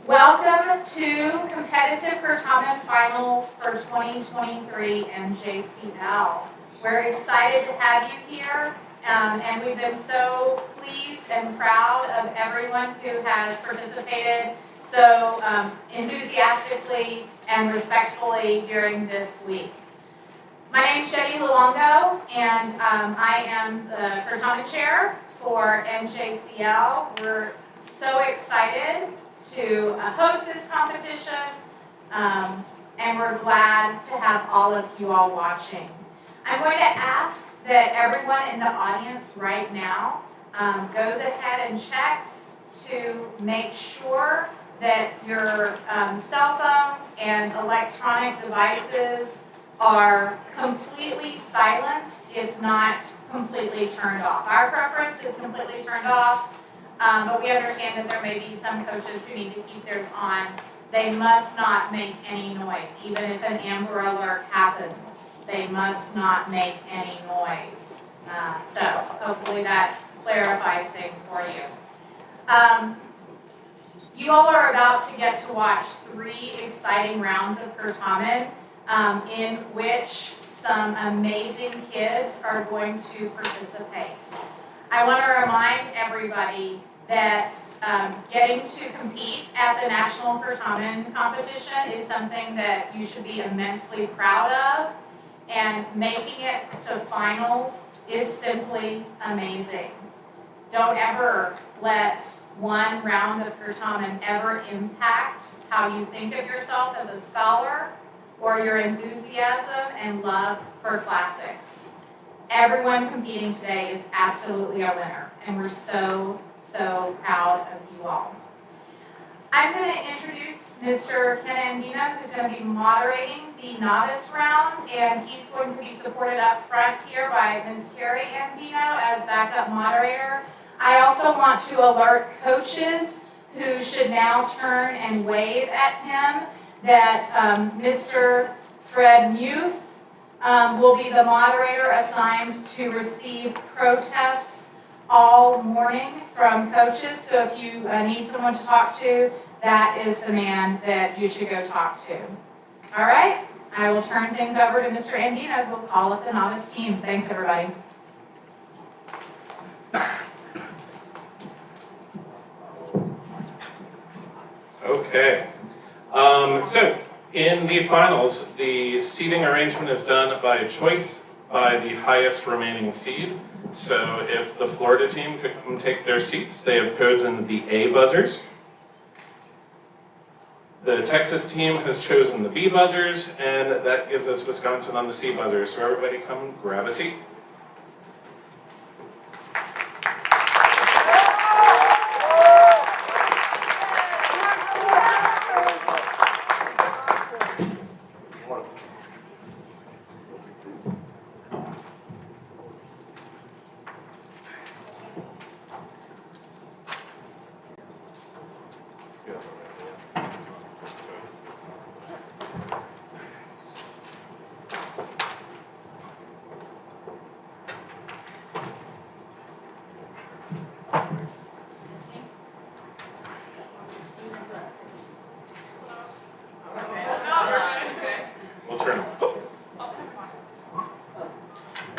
Welcome to competitive Certamen finals for 2023 NJCL. We're excited to have you here, and we've been so pleased and proud of everyone who has participated so enthusiastically and respectfully during this week. My name is Jenny Luongo, and I am the Certamen chair for NJCL. We're so excited to host this competition, and we're glad to have all of you all watching. I'm going to ask that everyone in the audience right now goes ahead and checks to make sure that your cell phones and electronic devices are completely silenced, if not completely turned off. Our preference is completely turned off. But we understand that there may be some coaches who need to keep theirs on. They must not make any noise. Even if an Amber Alert happens, they must not make any noise. So hopefully that clarifies things for you. You all are about to get to watch 3 exciting rounds of Certamen in which some amazing kids are going to participate. I want to remind everybody that getting to compete at the National Certamen competition is something that you should be immensely proud of, and making it to finals is simply amazing. Don't ever let one round of Certamen ever impact how you think of yourself as a scholar or your enthusiasm and love for classics. Everyone competing today is absolutely a winner, and we're so proud of you all. I'm going to introduce Mr. Ken Andino, who's going to be moderating the novice round, and he's going to be supported up front here by Ms. Terry Andino as backup moderator. I also want to alert coaches who should now turn and wave at him that Mr. Fred Muth will be the moderator assigned to receive protests all morning from coaches. So if you need someone to talk to, that is the man that you should go talk to. All right, I will turn things over to Mr. Andino, who will call up the novice teams. Thanks, everybody. Okay. So in the finals, the seating arrangement is done by choice by the highest remaining seed. So if the Florida team could come take their seats, they have chosen the A buzzers. The Texas team has chosen the B buzzers, and that gives us Wisconsin on the C buzzers. So everybody come grab a seat.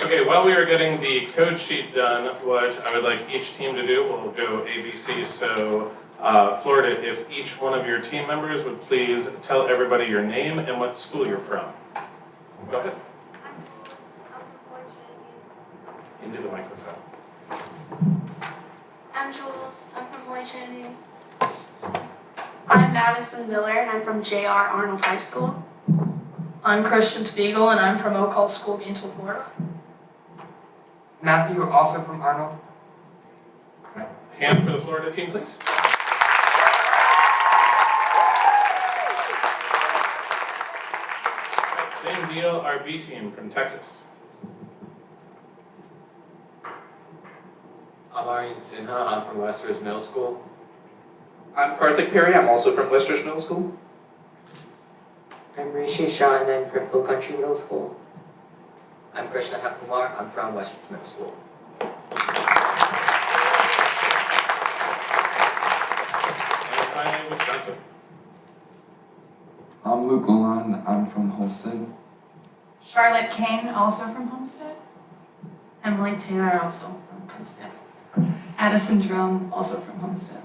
Okay, while we are getting the code sheet done, what I would like each team to do, we'll go ABC. So Florida, if each one of your team members would please tell everybody your name and what school you're from. Go ahead. Into the microphone. I'm Jules. I'm from Holy Trinity. I'm Madison Miller, and I'm from J.R. Arnold High School. I'm Christian Spiegel, and I'm from Oak Hall School, Gainesville, Florida. Matthew, also from Arnold. Hand for the Florida team, please. Same deal, our B team from Texas. I'm Aryan Sinha. I'm from Westridge Middle School. I'm Karthik Perry. I'm also from Westridge Middle School. I'm Rishi Shah, and I'm from Hill Country Middle School. I'm Krishna Kumar. I'm from Westridge Middle School. And finally, Wisconsin. Luke Lalonde, I'm from Homestead. Charlotte Kane, also from Homestead. Emily Taylor, also from Homestead. Addison Drum, also from Homestead.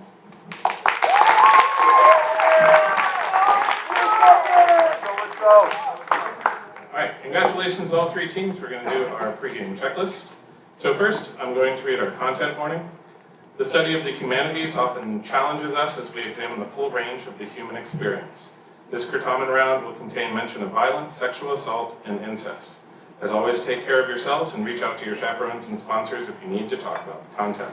All right, congratulations to all three teams. We're going to do our pregame checklist. So first, I'm going to read our content warning. The study of the humanities often challenges us as we examine the full range of the human experience. This Certamen round will contain mention of violence, sexual assault, and incest. As always, take care of yourselves and reach out to your chaperones and sponsors if you need to talk about the content.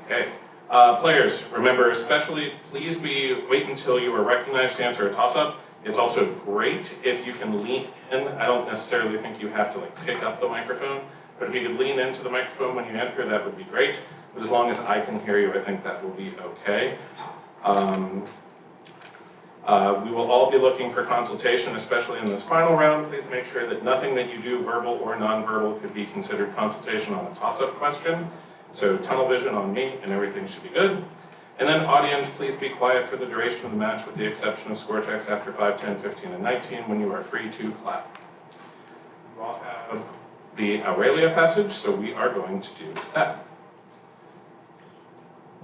Okay. Players, remember especially, please wait until you are recognized to answer a toss-up. It's also great if you can lean in. I don't necessarily think you have to pick up the microphone, but if you could lean into the microphone when you enter, that would be great. But as long as I can hear you, I think that will be okay. We will all be looking for consultation, especially in this final round. Please make sure that nothing that you do, verbal or nonverbal, could be considered consultation on a toss-up question. So tunnel vision on me and everything should be good. And then audience, please be quiet for the duration of the match with the exception of score checks after 5, 10, 15, and 19 when you are free to clap. You all have the Aurelia passage, so we are going to do that.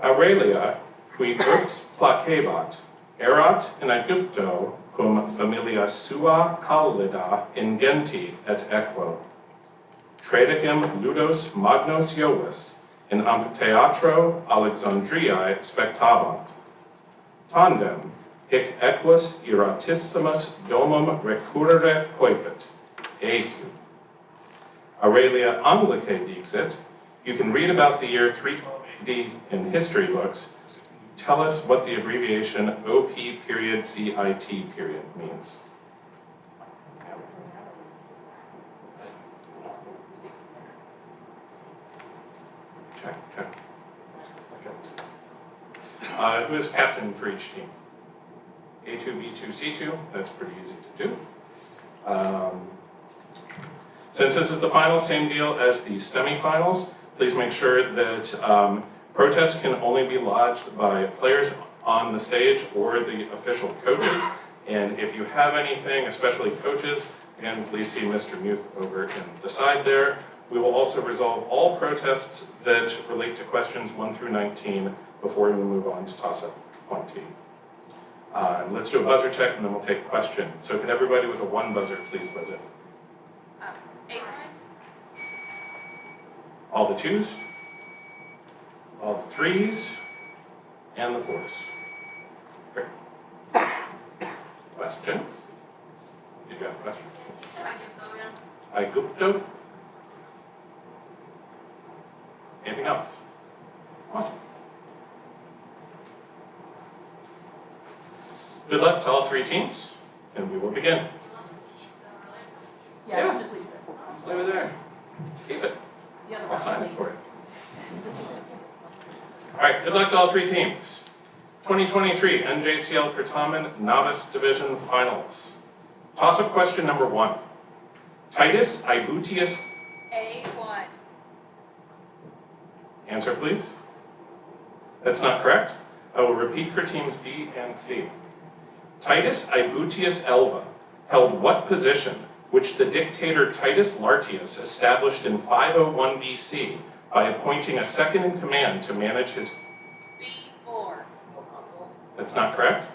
Aurelia, qui ux placebat, erat in Aegypto cum familia sua callida ingenti et equo. Tradecim ludos magnos Iovis, in amphitheatro Alexandriae spectabant. Tandem, hic equus iratissimus domum recurrere coipit. Ehu. Aurelia Anglicae dixit, you can read about the year 312 AD in history books. Tell us what the abbreviation OP period CIT period means. Check. Who is captain for each team? A2, B2, C2, that's pretty easy to do. Since this is the final, same deal as the semifinals, please make sure that protests can only be lodged by players on the stage or the official coaches. And if you have anything, especially coaches, again, please see Mr. Muth over in the side there. We will also resolve all protests that relate to questions 1 through 19 before we move on to toss-up 20. Let's do a buzzer check and then we'll take a question. So could everybody with a 1 buzzer please buzz in? All the 2s, all the 3s, and the 4s. Great. Questions? Did you have a question? You said I could vote on. Aegypto? Anything else? Awesome. Good luck to all 3 teams, and we will begin. You want to keep the Yeah. just leave it. It's over there. Let's keep it. I'll sign it for you. All right, good luck to all 3 teams. 2023 NJCL Certamen Novice Division Finals. Toss-up question number 1. Titus Aebutius. A1. Answer, please. That's not correct. I will repeat for teams B and C. Titus Aebutius Elva held what position which the dictator Titus Lartius established in 501 BC by appointing a second in command to manage his... B4. That's not correct.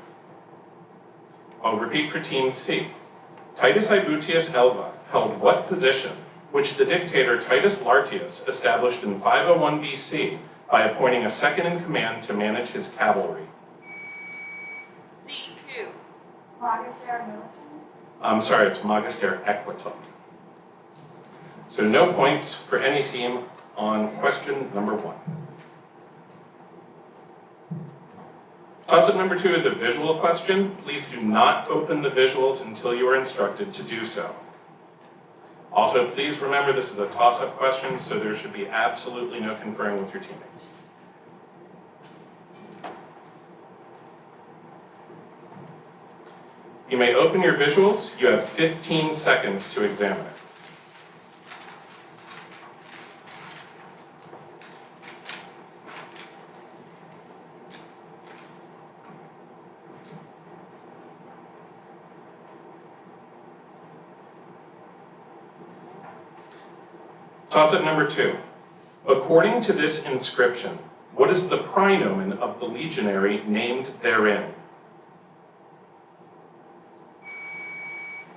I'll repeat for team C. Titus Aebutius Elva held what position which the dictator Titus Lartius established in 501 BC by appointing a second in command to manage his cavalry? C2. Magister Militum. I'm sorry, it's Magister Equitum. So no points for any team on question number 1. Toss-up number 2 is a visual question. Please do not open the visuals until you are instructed to do so. Also, please remember this is a toss-up question, so there should be absolutely no conferring with your teammates. You may open your visuals. You have 15 seconds to examine it. Toss-up number 2. According to this inscription, what is the praenomen of the legionary named therein?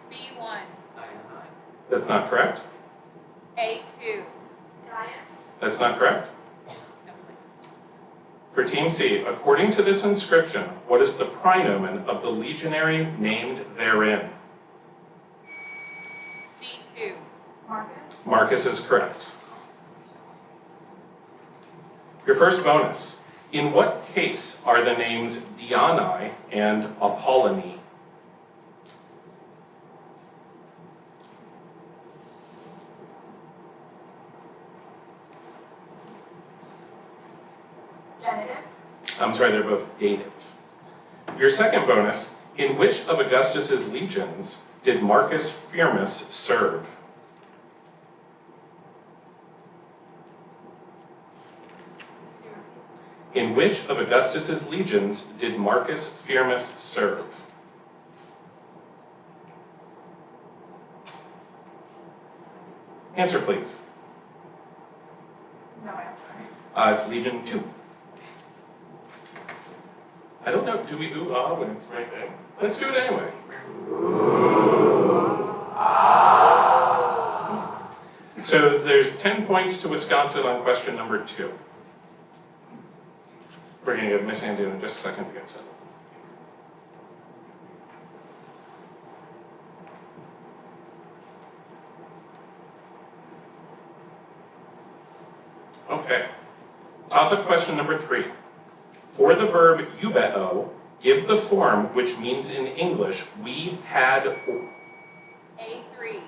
B1. That's not correct. A2. Gaius. That's not correct. For Team C, according to this inscription, what is the praenomen of the legionary named therein? C2. Marcus. Marcus is correct. Your first bonus. In what case are the names Dianae and Apollonie? Genitive. I'm sorry, they're both dative. Your second bonus. In which of Augustus's legions did Marcus Firmus serve? In which of Augustus's legions did Marcus Firmus serve? Answer, please. No answer. It's Legion 2. I don't know, do we ooh ah when it's right there? Let's do it anyway. So there's 10 points to Wisconsin on question number 2. We're going to get Miss Andy in just a second to get settled. Okay. Toss-up question number 3. For the verb eubeo, give the form which means in English, we had. A3.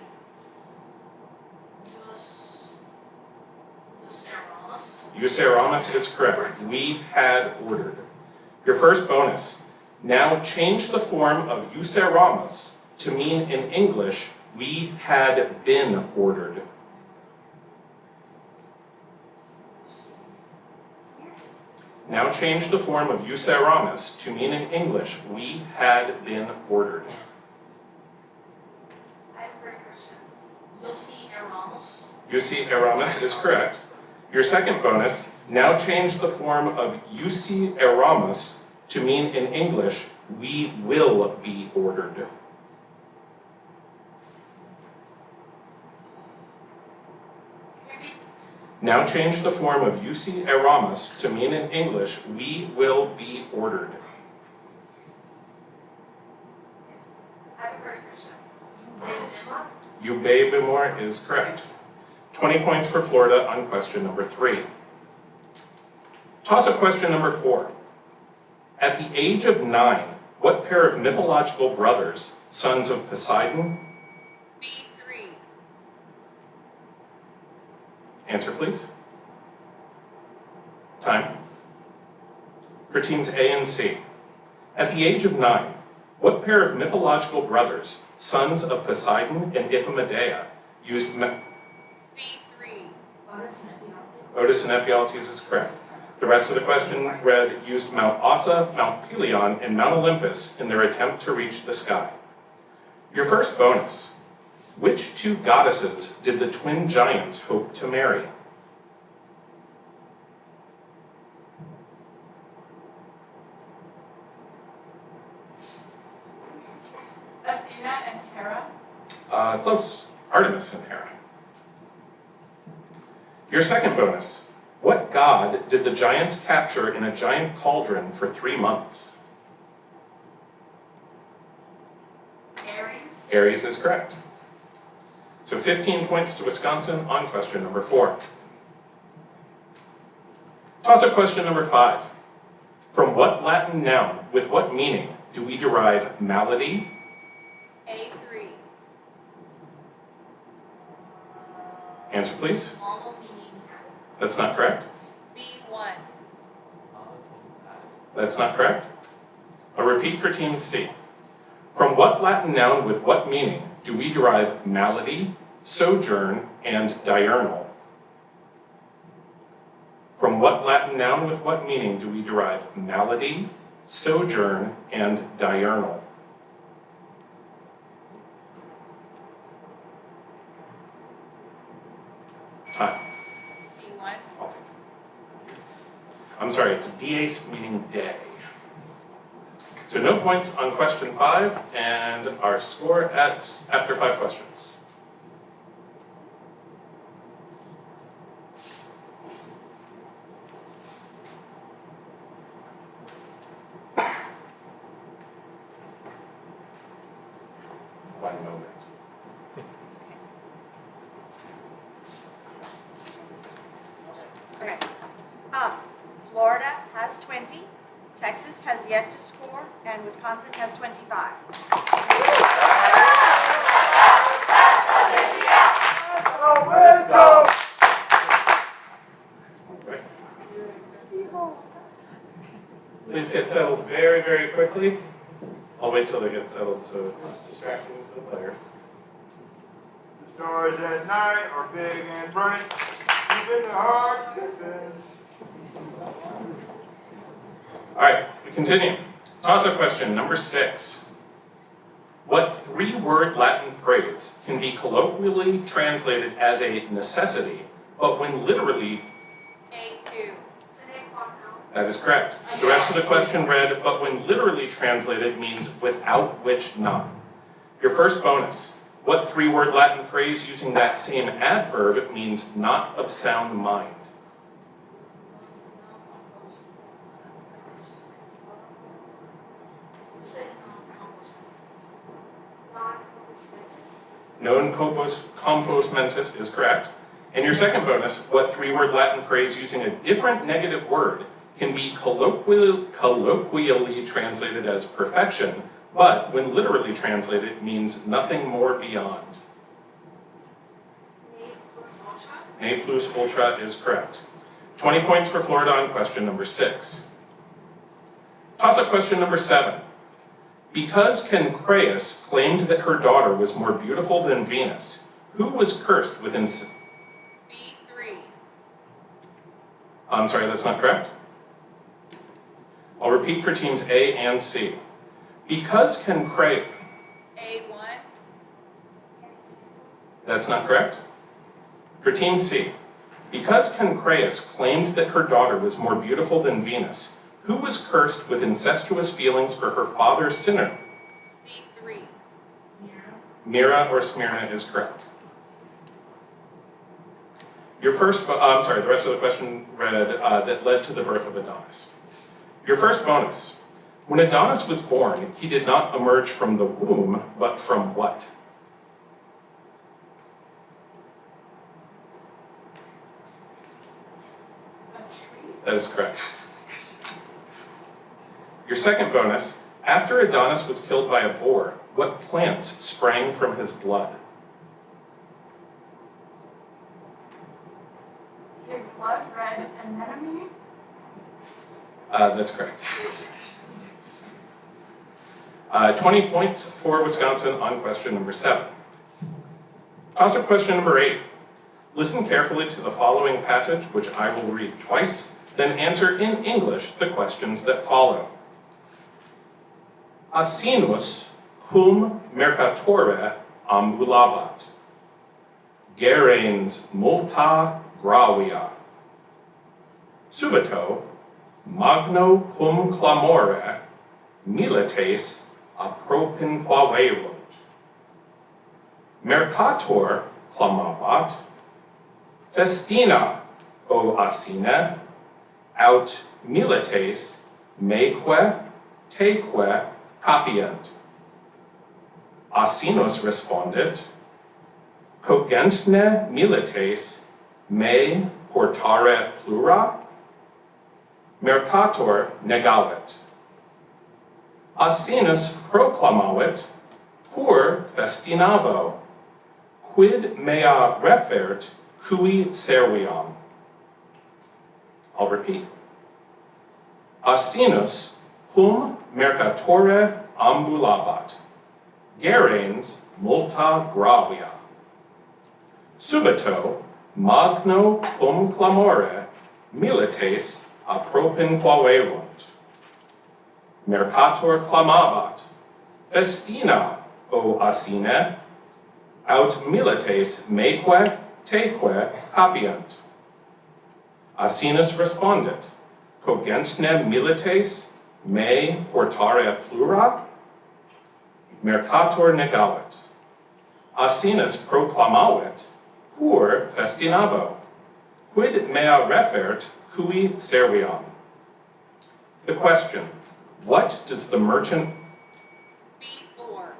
Euseramus is correct. We had ordered. Your first bonus. Now change the form of euseramus to mean in English, we had been ordered. Now change the form of euseramus to mean in English, we had been ordered. I have for Christian. Euseramus. Euseramus is correct. Your second bonus, now change the form of euseramus to mean in English, we will be ordered. Now change the form of euseramus to mean in English, we will be ordered. I have for Christian. Eubebimor is correct. 20 points for Florida on question number 3. Toss-up question number 4. At the age of 9, what pair of mythological brothers, sons of Poseidon? B3. Answer, please. Time. For teams A and C. At the age of 9, what pair of mythological brothers, sons of Poseidon and Iphimedeia, used C3. Otis and Ephialtes is correct. The rest of the question read, used Mount Ossa, Mount Pelion, and Mount Olympus in their attempt to reach the sky. Your first bonus. Which 2 goddesses did the twin giants hope to marry? Athena and Hera. Close. Artemis and Hera. Your second bonus. What god did the giants capture in a giant cauldron for 3 months? Ares. Ares is correct. So 15 points to Wisconsin on question number 4. Toss-up question number 5. From what Latin noun with what meaning do we derive malady? A3. Answer, please. Mono meaning That's not correct. B1. That's not correct. A repeat for team C. From what Latin noun with what meaning do we derive malady, sojourn, and diurnal? From what Latin noun with what meaning do we derive malady, sojourn, and diurnal? I'm sorry, it's dies meaning day. So no points on question 5, and our score after 5 questions. One moment. Okay. Florida has 20, Texas has yet to score, and Wisconsin has 25. Please get settled very, very quickly. I'll wait till they get settled so it's not distracting to the players. The stars at night are big and bright, deep in the heart of Texas. All right, we continue. Toss-up question number 6. What 3-word Latin phrase can be colloquially translated as a necessity, but when literally... A2. That is correct. The rest of the question read, but when literally translated means without which not. Your first bonus. What 3-word Latin phrase using that same adverb means not of sound mind? Non compos mentis is correct. And your second bonus, what 3-word Latin phrase using a different negative word can be colloquially translated as perfection, but when literally translated means nothing more beyond? Ne plus ultra is correct. 20 points for Florida on question number 6. Toss-up question number 7. Because Cancreus claimed that her daughter was more beautiful than Venus, who was cursed with B3. I'm sorry, that's not correct. I'll repeat for teams A and C. Because Cancreus... A1. That's not correct. For team C. Because Cancreus claimed that her daughter was more beautiful than Venus, who was cursed with incestuous feelings for her father's sinner? C3. Mira or Smyrna is correct. Your first, the rest of the question read that led to the birth of Adonis. Your first bonus. When Adonis was born, he did not emerge from the womb, but from what? That is correct. Your second bonus. After Adonis was killed by a boar, what plants sprang from his blood? Your blood red anemone? That's correct. 20 points for Wisconsin on question number 7. Toss-up question number 8. Listen carefully to the following passage, which I will read twice, then answer in English the questions that follow. Asinus cum mercatore ambulabat. Gereins multa gravia. Subito, magno cum clamore, milites apropinquaverunt. Mercator clamabat, festina, o asine, aut milites meque teque capient. Asinus respondit, cogentne milites me portare plura? Mercator negavit. Asinus proclamavit, pur festinavo, quid mea refert cui serviam. I'll repeat. Asinus cum mercatore ambulabat, gereins multa gravia. Subito magno cum clamore milites apropinquaverunt. Mercator clamabat, festina, o asine, aut milites meque teque capient. Asinus respondit, cogensne milites me portare plura, mercator negavit. Asinus proclamavit, pur festinabo, quid mea refert cui serviam. The question, what does the merchant... B4.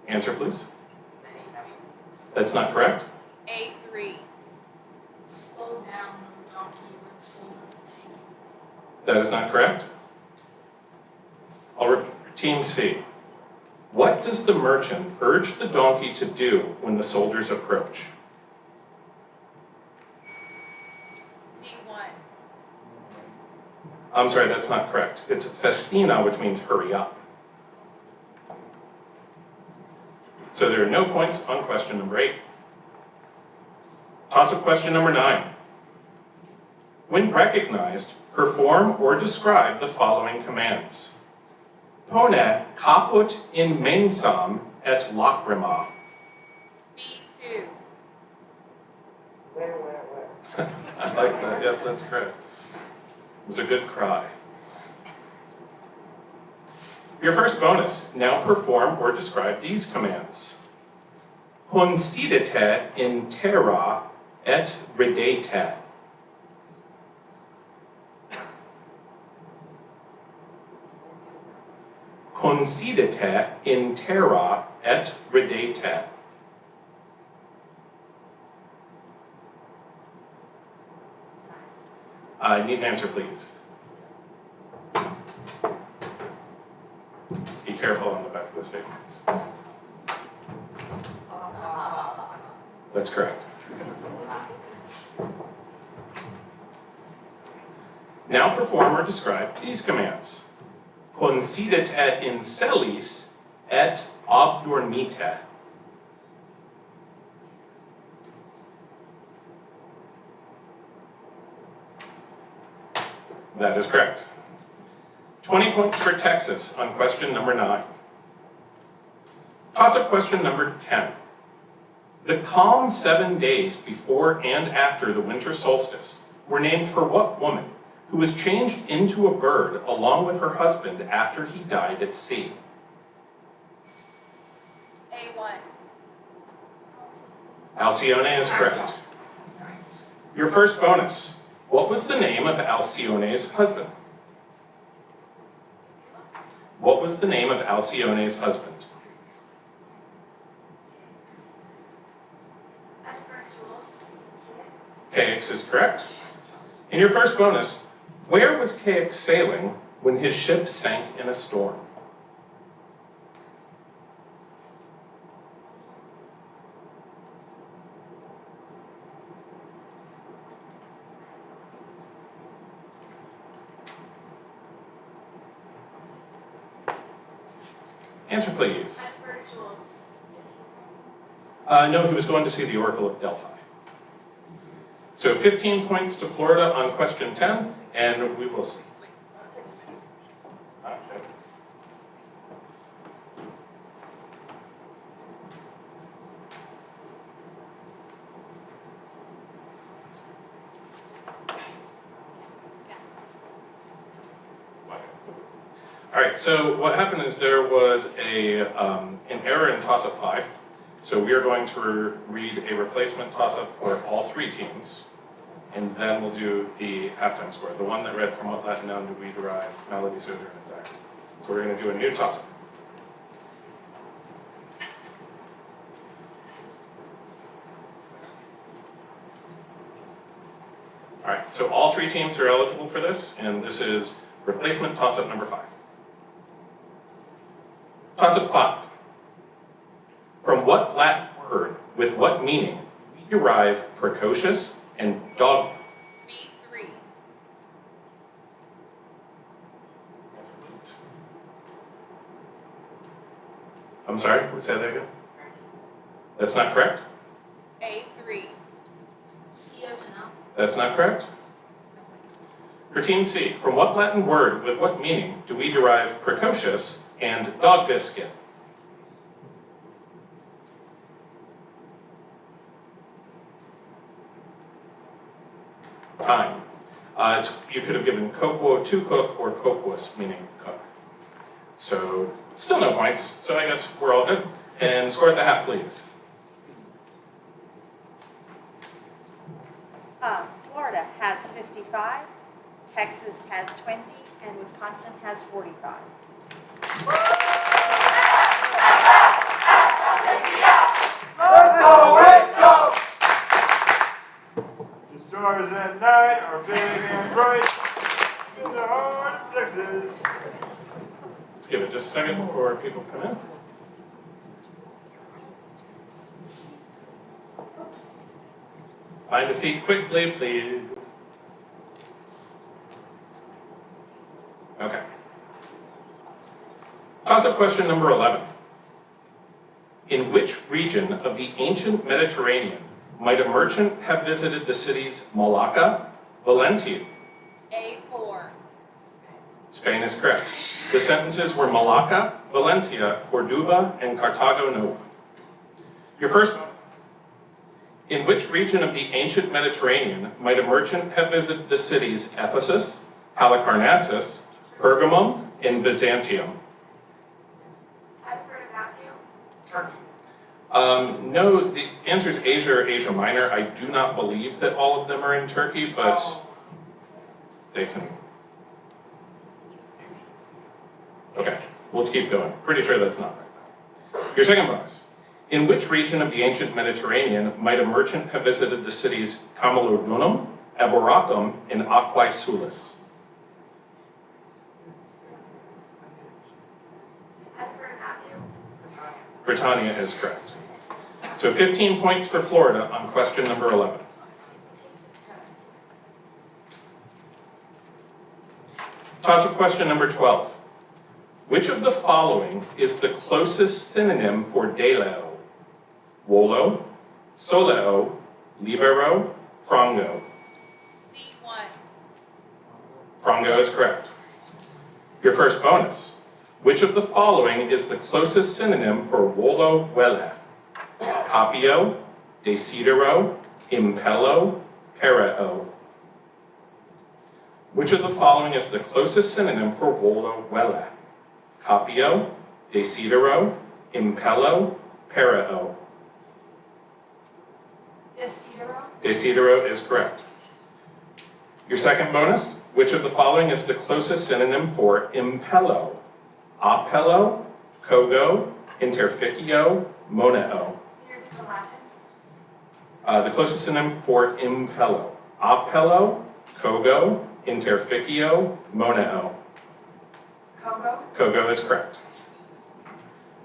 Answer, please. That's not correct. A3. Slow down on the donkey where the soldiers are taking. That is not correct. I'll repeat. Team C. What does the merchant urge the donkey to do when the soldiers approach? C1. I'm sorry, that's not correct. It's festina, which means hurry up. So there are no points on question number 8. Toss-up question number 9. When recognized, perform or describe the following commands. Pone caput in mensam et lacrima. B2. I like that. Yes, that's correct. It was a good cry. Your first bonus. Now perform or describe these commands. Considete in terra et ridete. Considete in terra et ridete. I need an answer, please. Be careful on the back of the statements. That's correct. Now perform or describe these commands. Considete in celis et obdormite. That is correct. 20 points for Texas on question number 9. Toss-up question number 10. The calm 7 days before and after the winter solstice were named for what woman who was changed into a bird along with her husband after he died at sea? A1. Alcyone is correct. Your first bonus. What was the name of Alcyone's husband? What was the name of Alcyone's husband? Caix is correct. In your first bonus, where was Caix sailing when his ship sank in a storm? Answer, please. No, he was going to see the Oracle of Delphi. So 15 points to Florida on question 10, and we will see. Okay. All right, so what happened is there was an error in toss-up 5. So we are going to read a replacement toss-up for all 3 teams, and then we'll do the halftime score. The one that read from what Latin noun do we derive melody, scissor, and attack. So we're going to do a new toss-up. All right, so all 3 teams are eligible for this, and this is replacement toss-up number 5. Toss-up 5. From what Latin word, with what meaning, we derive precocious and dog? B3. I'm sorry, say that again? That's not correct? A3. That's not correct? For team C, from what Latin word, with what meaning, do we derive precocious and dog biscuit? Time. You could have given kokuo to cook or kokuos, meaning cook. So still no points, so I guess we're all good. And score at the half, please. Florida has 55, Texas has 20, and Wisconsin has 45. Let's go, let's go! The stars at night are big and bright in the heart of Texas. Let's give it just a second before people come in. Find a seat quickly, please. Okay. Toss-up question number 11. In which region of the ancient Mediterranean might a merchant have visited the cities Malacca, Valentia? A4. Spain is correct. The sentences were Malacca, Valentia, Cordoba, and Cartago Nova. Your first one. In which region of the ancient Mediterranean might a merchant have visited the cities Ephesus, Halicarnassus, Pergamum, and Byzantium? Turkey. No, the answer is Asia or Asia Minor. I do not believe that all of them are in Turkey, but they can. Okay, we'll keep going. Pretty sure that's not right. Your second bonus. In which region of the ancient Mediterranean might a merchant have visited the cities Camalodunum, Eboracum, and Aquae Sulis? Britannia is correct. So 15 points for Florida on question number 11. Toss-up question number 12. Which of the following is the closest synonym for deleo? Volo, soleo, libero, frango. C1. Frango is correct. Your first bonus. Which of the following is the closest synonym for volo vele? Capio, desidero, impello, pereo. Which of the following is the closest synonym for volo vele? Capio, desidero, impello, pereo. Desidero. Desidero is correct. Your second bonus. Which of the following is the closest synonym for impello? Appello, cogo, interficio, moneo. Can you repeat the Latin? The closest synonym for impello. Appello, cogo, interficio, moneo. Kogo. Cogo is correct.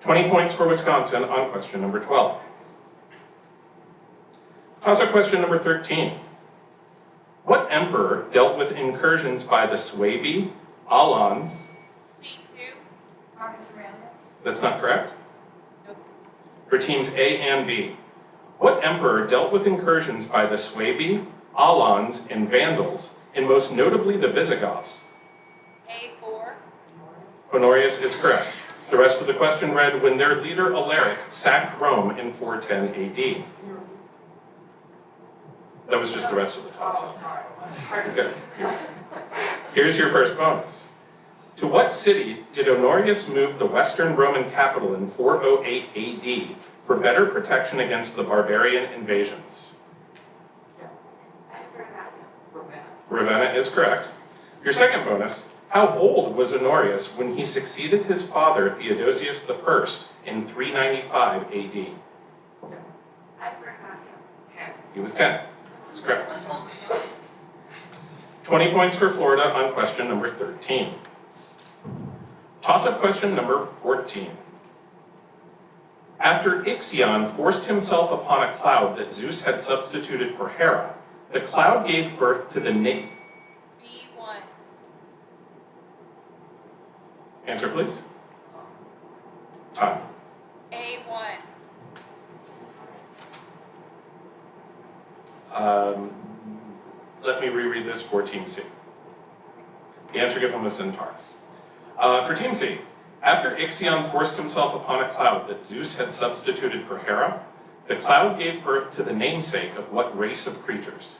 20 points for Wisconsin on question number 12. Toss-up question number 13. What emperor dealt with incursions by the Suebi, Alans? C2. Marcus Aurelius. That's not correct. Nope. For teams A and B. What emperor dealt with incursions by the Suebi, Alans, and Vandals, and most notably the Visigoths? A4. Honorius is correct. The rest of the question read, when their leader Alaric sacked Rome in 410 AD. That was just the rest of the toss-up. Good. Here's your first bonus. To what city did Honorius move the Western Roman capital in 408 AD for better protection against the barbarian invasions? Ravenna is correct. Your second bonus. How old was Honorius when he succeeded his father Theodosius I in 395 AD? He was 10. That's correct. 20 points for Florida on question number 13. Toss-up question number 14. After Ixion forced himself upon a cloud that Zeus had substituted for Hera, the cloud gave birth to the name. B1. Answer, please. Time. A1. Let me reread this for Team C. The answer given was Centaurus. For Team C, after Ixion forced himself upon a cloud that Zeus had substituted for Hera, the cloud gave birth to the namesake of what race of creatures?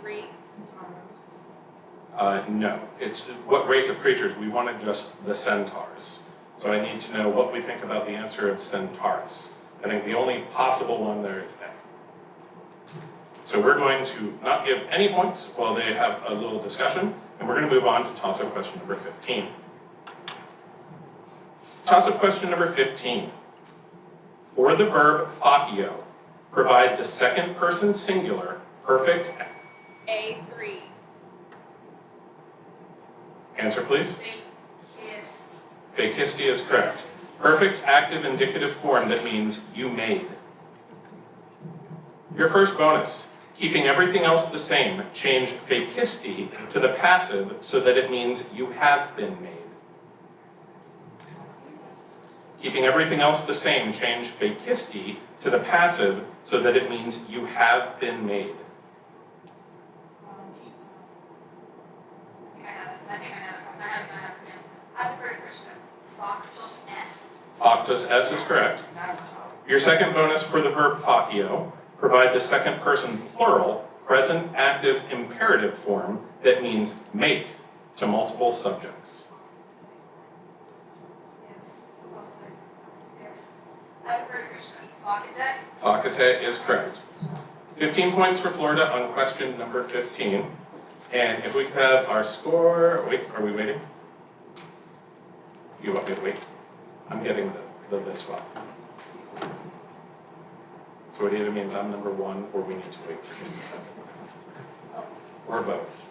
A3. No, it's what race of creatures, we wanted just the centaurs. So I need to know what we think about the answer of Centaurus. I think the only possible one there is A. So we're going to not give any points while they have a little discussion, and we're going to move on to toss-up question number 15. Toss-up question number 15. For the verb facio, provide the second person singular, perfect. A3. Answer, please. Fakist. Fakisti is correct. Perfect active indicative form that means you made. Your first bonus. Keeping everything else the same, change fakisti to the passive so that it means you have been made. Keeping everything else the same, change fakisti to the passive so that it means you have been made. I think I have it. I prefer to Krishna. Factus S. Factus S is correct. Your second bonus for the verb facio, provide the second person plural, present active imperative form that means make to multiple subjects. I prefer to Krishna. Fakate. Fakate is correct. 15 points for Florida on question number 15. And if we could have our score, wait, are we waiting? You want me to wait? I'm getting this one. So it either means I'm number one or we need to wait for just a second. Or both.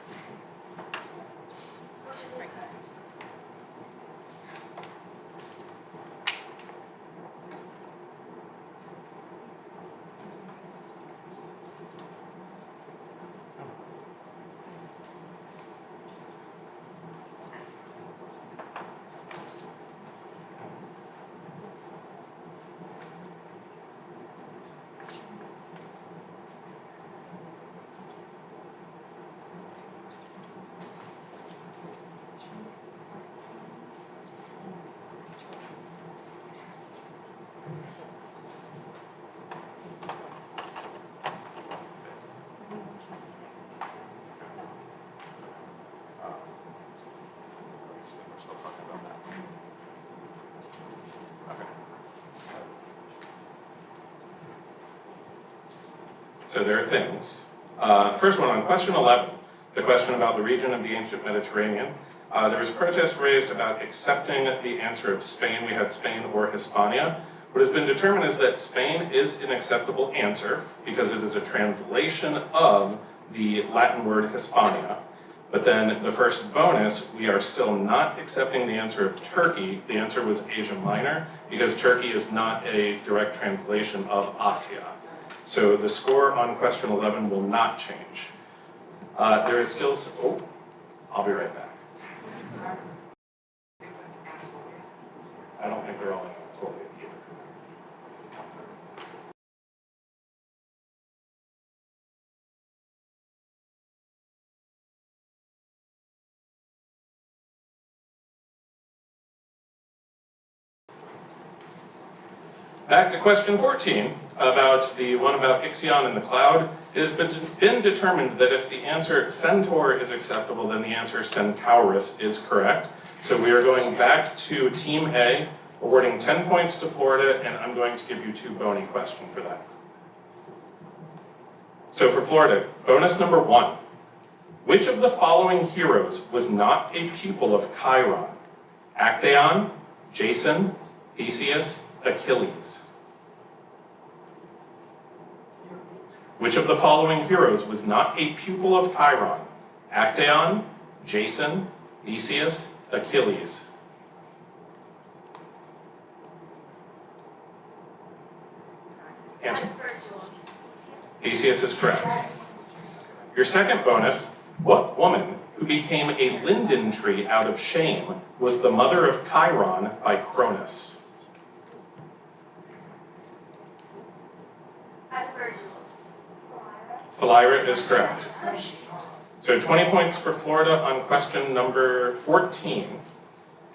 So there are things. First one on question 11, the question about the region of the ancient Mediterranean. There was protest raised about accepting the answer of Spain. We had Spain or Hispania. What has been determined is that Spain is an acceptable answer because it is a translation of the Latin word Hispania. But then the first bonus, we are still not accepting the answer of Turkey. The answer was Asia Minor because Turkey is not a direct translation of Asia. So the score on question 11 will not change. There is still, I'll be right back. I don't think they're all totally either. Back to question 14, about the one about Ixion and the cloud. It has been determined that if the answer centaur is acceptable, then the answer centaurus is correct. So we are going back to Team A, awarding 10 points to Florida, and I'm going to give you 2 bony questions for that. So for Florida, bonus number 1. Which of the following heroes was not a pupil of Chiron? Actaeon, Jason, Theseus, Achilles. Which of the following heroes was not a pupil of Chiron? Actaeon, Jason, Theseus, Achilles. Answer. Theseus is correct. Your second bonus, what woman who became a linden tree out of shame was the mother of Chiron by Cronus? Philyra is correct. So 20 points for Florida on question number 14.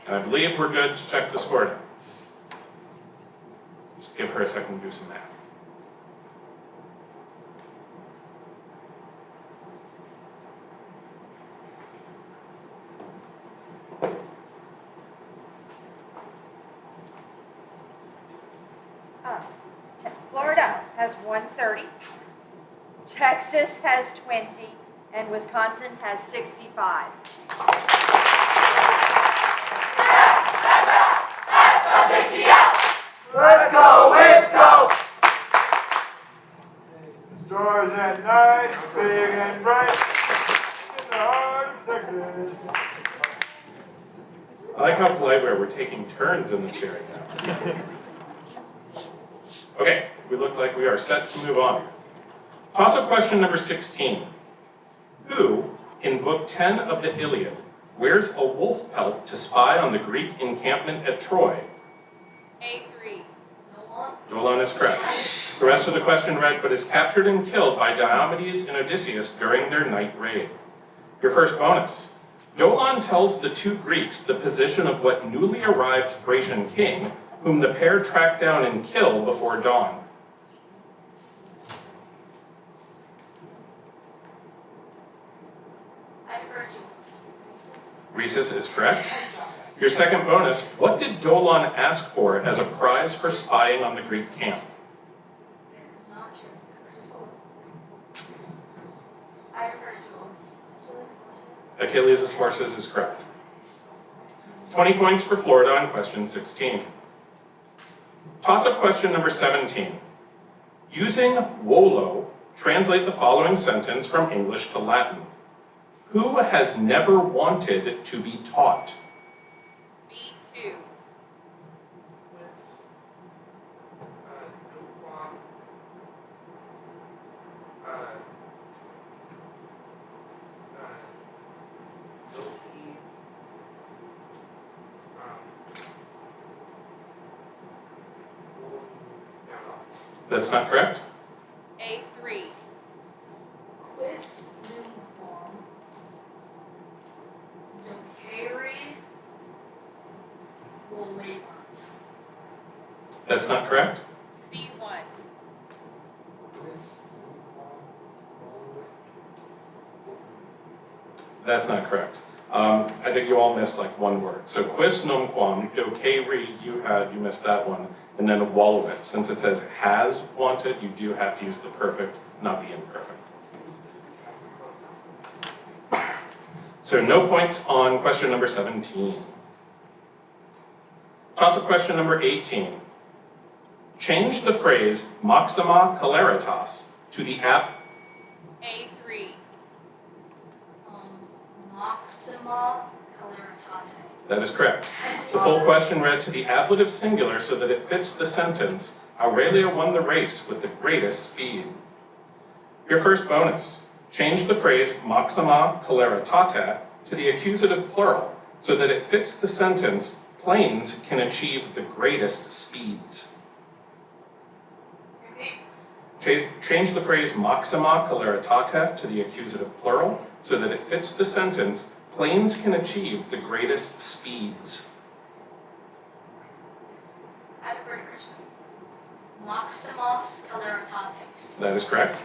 And I believe we're good to check the score now. Just give her a second to do some math. has 130. Texas has 20, and Wisconsin has 65. Let's go, Wisco! The stars at night are big and bright in the heart of Texas. I like how polite we're taking turns in the cheering now. Okay, we look like we are set to move on. Toss-up question number 16. Who, in Book 10 of the Iliad, wears a wolf pelt to spy on the Greek encampment at Troy? A3. Dolon is correct. The rest of the question read, but is captured and killed by Diomedes and Odysseus during their night raid. Your first bonus. Dolon tells the two Greeks the position of what newly arrived Thracian king, whom the pair track down and kill before dawn. Rhesus is correct. Your second bonus, what did Dolon ask for as a prize for spying on the Greek camp? Achilles' horses is correct. 20 points for Florida on question 16. Toss-up question number 17. Using WOLO, translate the following sentence from English to Latin. Who has never wanted to be taught? B2. That's not correct. A3. Quiz Nunquam. Dokeri. Wolemont. That's not correct. C1. That's not correct. I think you all missed like one word. So quis numquam, dokeri, you missed that one. And then wallowit, since it says has wanted, you do have to use the perfect, not the imperfect. So no points on question number 17. Toss-up question number 18. Change the phrase maxima caleritas to the A3. Maxima caleritate. That is correct. The full question read to the ablative singular so that it fits the sentence, Aurelia won the race with the greatest speed. Your first bonus. Change the phrase maxima caleritate to the accusative plural so that it fits the sentence, planes can achieve the greatest speeds. Change the phrase maxima caleritate to the accusative plural so that it fits the sentence, planes can achieve the greatest speeds. Maximus caleritates. That is correct.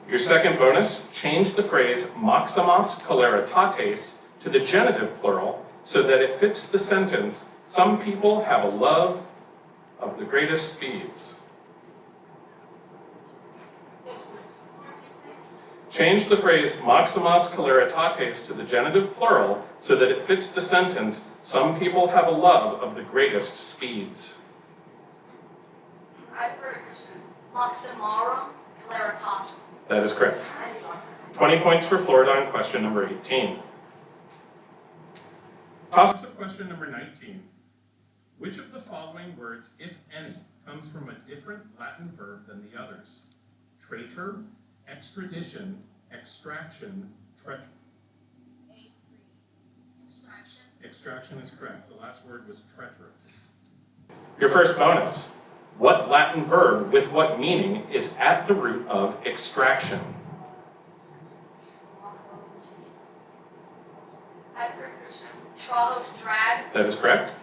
Your second bonus, change the phrase maximus caleritates to the genitive plural so that it fits the sentence, some people have a love of the greatest speeds. Change the phrase maximus caleritates to the genitive plural so that it fits the sentence, some people have a love of the greatest speeds. Maximarum caleritatum. That is correct. 20 points for Florida on question number 18. Toss-up question number 19. Which of the following words, if any, comes from a different Latin verb than the others? Traitor, extradition, extraction, treachery. Extraction. Extraction is correct. The last word was treacherous. Your first bonus. What Latin verb with what meaning is at the root of extraction? Trahos drag. That is correct.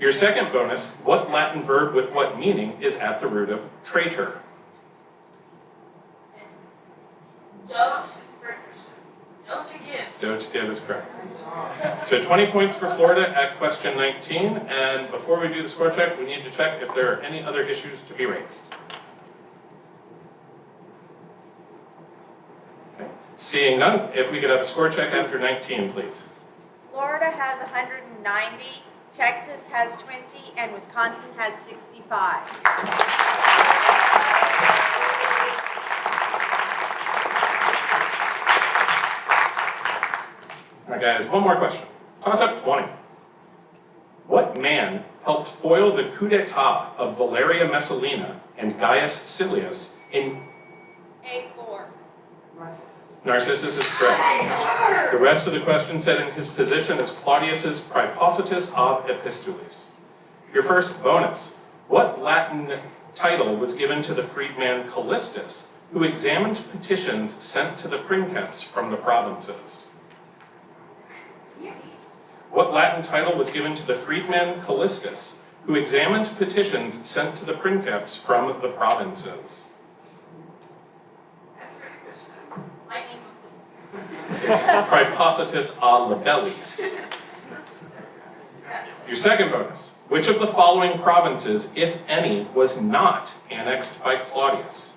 Your second bonus. What Latin verb with what meaning is at the root of traitor? Don't to give. Don't to give is correct. So 20 points for Florida at question 19. And before we do the score check, we need to check if there are any other issues to be raised. Seeing none, if we could have a score check after 19, please. Florida has 190, Texas has 20, and Wisconsin has 65. All right, guys, one more question. Toss up 20. What man helped foil the coup d'etat of Valeria Messalina and Gaius Silius in... A4. Narcissus is correct. The rest of the question said in his position as Claudius's praepositus ab epistulis. Your first bonus. What Latin title was given to the freedman Callistus, who examined petitions sent to the princeps from the provinces? What Latin title was given to the freedman Callistus, who examined petitions sent to the princeps from the provinces? Lightning McQueen. It's praepositus a libellis. Your second bonus. Which of the following provinces, if any, was not annexed by Claudius?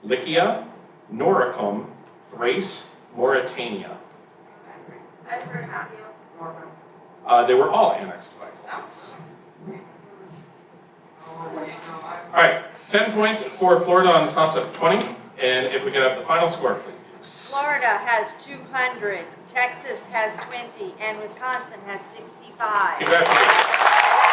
Lycia, Noricum, Thrace, Mauritania. Bedford, Appio. They were all annexed by Claudius. All right, 10 points for Florida on toss-up 20. And if we could have the final score, please. Florida has 200, Texas has 20, and Wisconsin has 65. Congratulations.